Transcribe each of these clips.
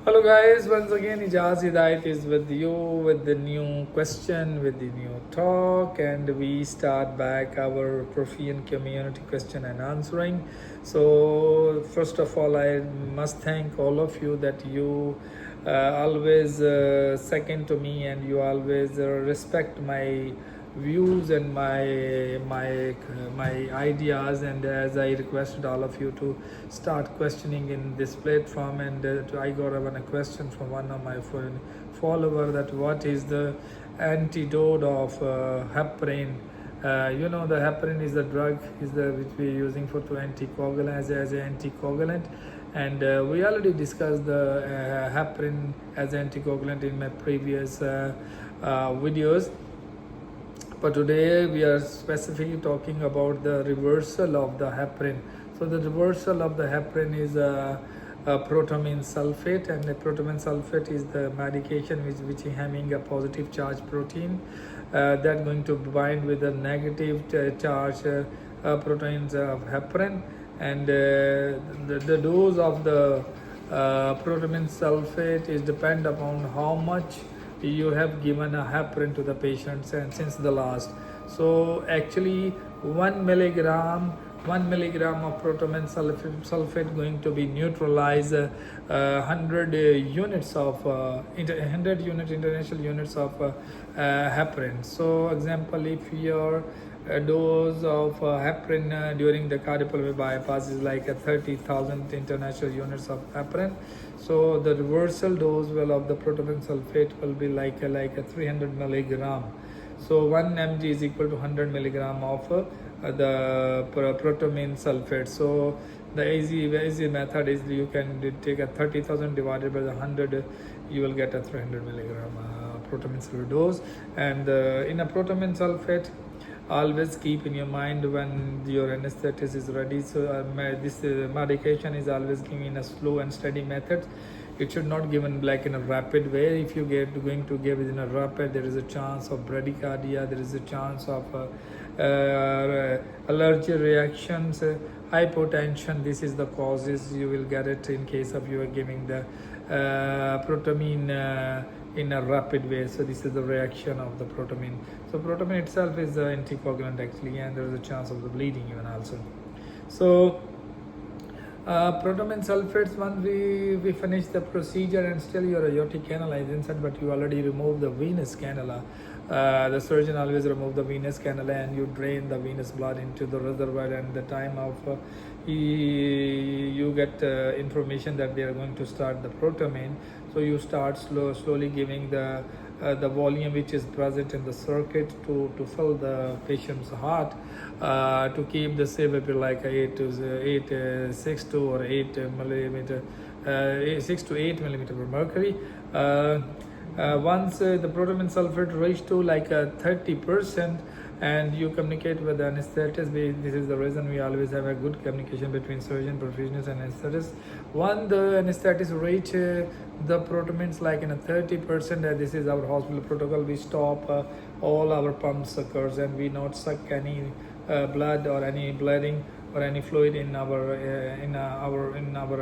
Hello guys, once again Ijaz Hidayat is with you with the new question, with the new talk, and we start back our Profian community question and answering. So first of all, I must thank all of you that you always second to me, and you always respect my views and my ideas. And as I requested all of you to start questioning in this platform, and I got a question from one of my follower that what is the antidote of heparin. The heparin is the drug is the which we are using for to anticoagulant as an anticoagulant, and we already discussed the heparin as anticoagulant in my previous videos. But today we are specifically talking about the reversal of the heparin. So the reversal of the heparin is a protamine sulfate, and the protamine sulfate is the medication which is having a positive charge protein that going to bind with the negative charge proteins of heparin, and the dose of the protamine sulfate is depend upon how much you have given a heparin to the patients and since the last. So actually 1 milligram of protamine sulfate going to be neutralize 100 units of 100 international units of heparin. So example, if your dose of heparin during the cardiopulmonary bypass is like a 30,000 international units of heparin, so the reversal dose of the protamine sulfate will be like a 300 milligram. So 1 mg is equal to 100 milligram of the protamine sulfate. So the easy method is you can take a 30,000 divided by the 100, you will get a 300 milligram protamine sulfate dose. And in a protamine sulfate, always keep in your mind when your anesthetist is ready. So this medication is always given in a slow and steady method. It should not given like in a rapid way. If you going to give it in a rapid, there is a chance of bradycardia, there is a chance of allergy reactions, hypotension. This is the causes you will get it in case of you are giving the protamine in a rapid way. So this is the reaction of the protamine. So protamine itself is the anticoagulant actually, and there is a chance of the bleeding even also. So protamine sulfates, once we finish the procedure and still your aortic canal is inside, but you already removed the venous cannula. The surgeon always remove the venous cannula and you drain the venous blood into the reservoir, and the time of you get information that they are going to start the protamine. So you start slowly giving the volume which is present in the circuit to fill the patient's heart, to keep the CVP like 6 to or 8 millimeter, 6 to 8 millimeter per mercury. Once the protamine sulfate reach to like 30%, and you communicate with the anesthetist. This is the reason we always have a good communication between surgeon, perfusionist, and anesthetist. When the anesthetist reach the protamines like in a 30%, this is our hospital protocol. We stop all our pump suckers, and we not suck any blood or any bleeding or any fluid in our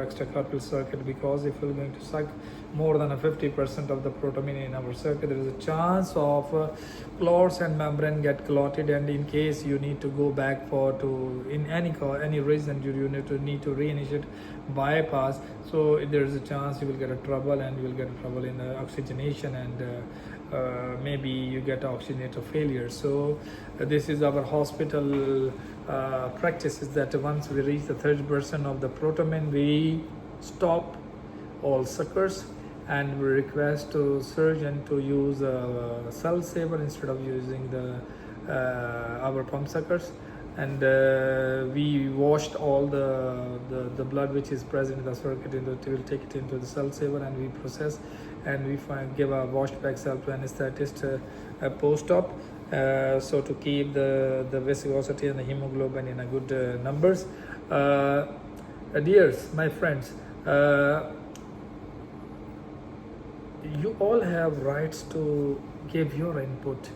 extracorporeal circuit, because if we're going to suck more than 50% of the protamine in our circuit, there is a chance of clots and membrane get clotted, and in case you need to go back in any reason you need to reinitiate bypass, so there is a chance you will get a trouble, and you will get a trouble in the oxygenation, and maybe you get oxygenator failure. So this is our hospital practice, is that once we reach the 30% of the protamine, we stop all suckers, and we request to surgeon to use a cell saver instead of using our pump suckers. And we washed all the blood which is present in the circuit, we'll take it into the cell saver, and we process, and we give a washed back cell to anesthetist post-op, so to keep the viscosity and the hemoglobin in a good numbers. Dears, my friends, you all have rights to give your input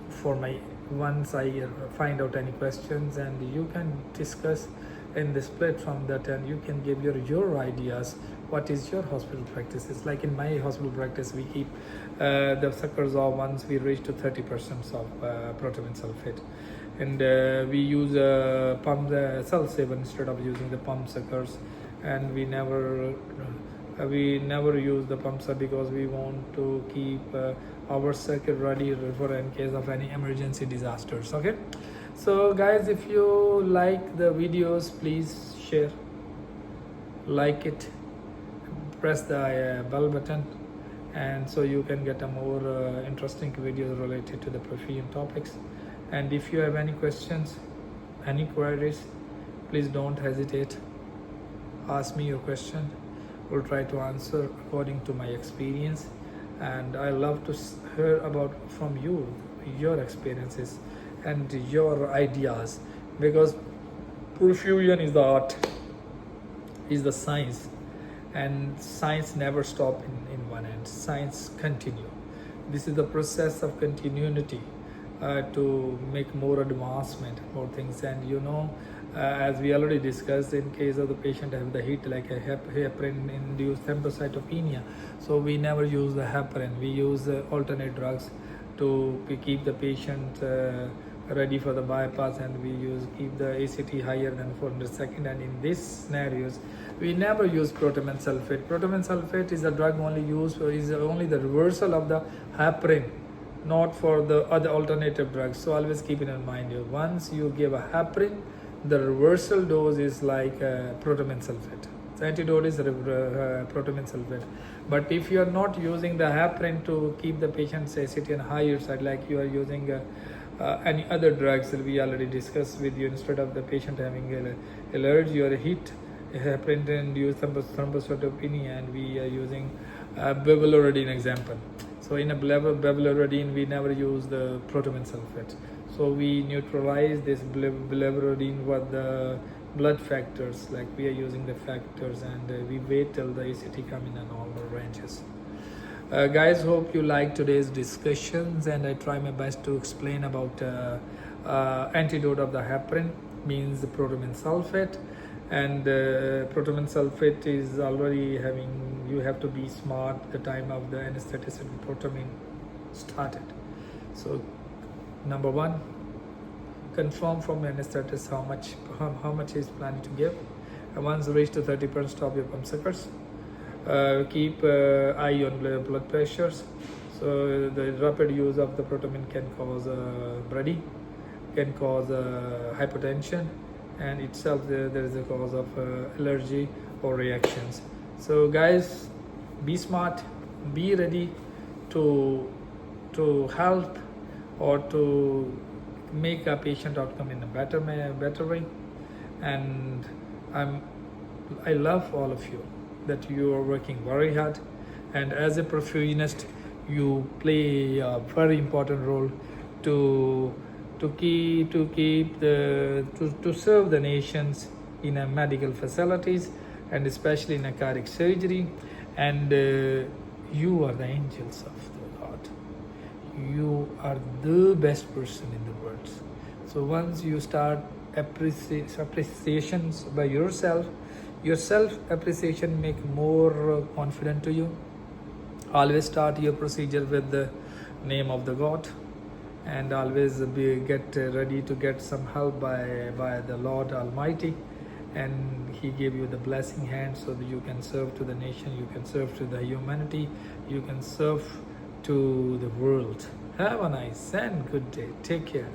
for my once I find out any questions, and you can discuss in this platform, that and you can give your ideas. What is your hospital practice? It's like in my hospital practice, we keep the suckers off once we reach to 30% of protein sulfate, and we use pump cell saver instead of using the pump suckers, and we never use the pump sucker because we want to keep our circuit ready for in case of any emergency disasters. Okay, so guys, if you like the videos, please share, like it, press the bell button, and so you can get a more interesting videos related to the perfume topics. And if you have any questions, any queries, please don't hesitate, ask me your question. We'll try to answer according to my experience, and I love to hear about from you, your experiences and your ideas, because perfusion is the art, is the science, and science never stop in one end. Science continue. This is the process of continuity to make more advancement, more things. And as we already discussed, in case of the patient have the heat, like a heparin induced thrombocytopenia, so we never use the heparin, we use alternate drugs to keep the patient ready for the bypass, and we keep the ACT higher than 400 seconds. And in these scenarios, we never use protamine sulfate. Protamine sulfate is a drug only used is only the reversal of the heparin, not for the other alternative drugs. So always keep it in mind. Once you give a heparin, the reversal dose is like protamine sulfate. The antidote is protamine sulfate. But if you are not using the heparin to keep the patient's ACT on higher side, like you are using any other drugs that we already discussed with you, instead of the patient having allergy or heat, heparin induced thrombocytopenia, and we are using bevuloridine example. So in a bevuloridine, we never use the protamine sulfate. So we neutralize this bevuloridine with the blood factors, like we are using the factors, and we wait till the ACT come in a normal ranges. Guys, hope you like today's discussions, and I try my best to explain about antidote of the heparin, means the protamine sulfate. And protamine sulfate is already having, you have to be smart the time of the anesthetic protamine started. So number one, confirm from the anesthetist how much he is planning to give. And once reached to 30%, stop your pump suckers. Keep eye on blood pressures. So the rapid use of the protamine can cause bloody, can cause hypertension, and itself there is a cause of allergy or reactions. So guys, be smart, be ready to help or to make a patient outcome in a better way. And I love all of you, that you are working very hard, and as a perfusionist you play a very important role to serve the nations in a medical facilities, and especially in a cardiac surgery. And you are the angels of the Lord. You are the best person in the world. So once you start appreciations by yourself, your self-appreciation make more confident to you. Always start your procedure with the name of the God, and always get ready to get some help by the Lord Almighty, and He gave you the blessing hand so that you can serve to the nation, you can serve to the humanity, you can serve to the world. Have a nice and good day. Take care.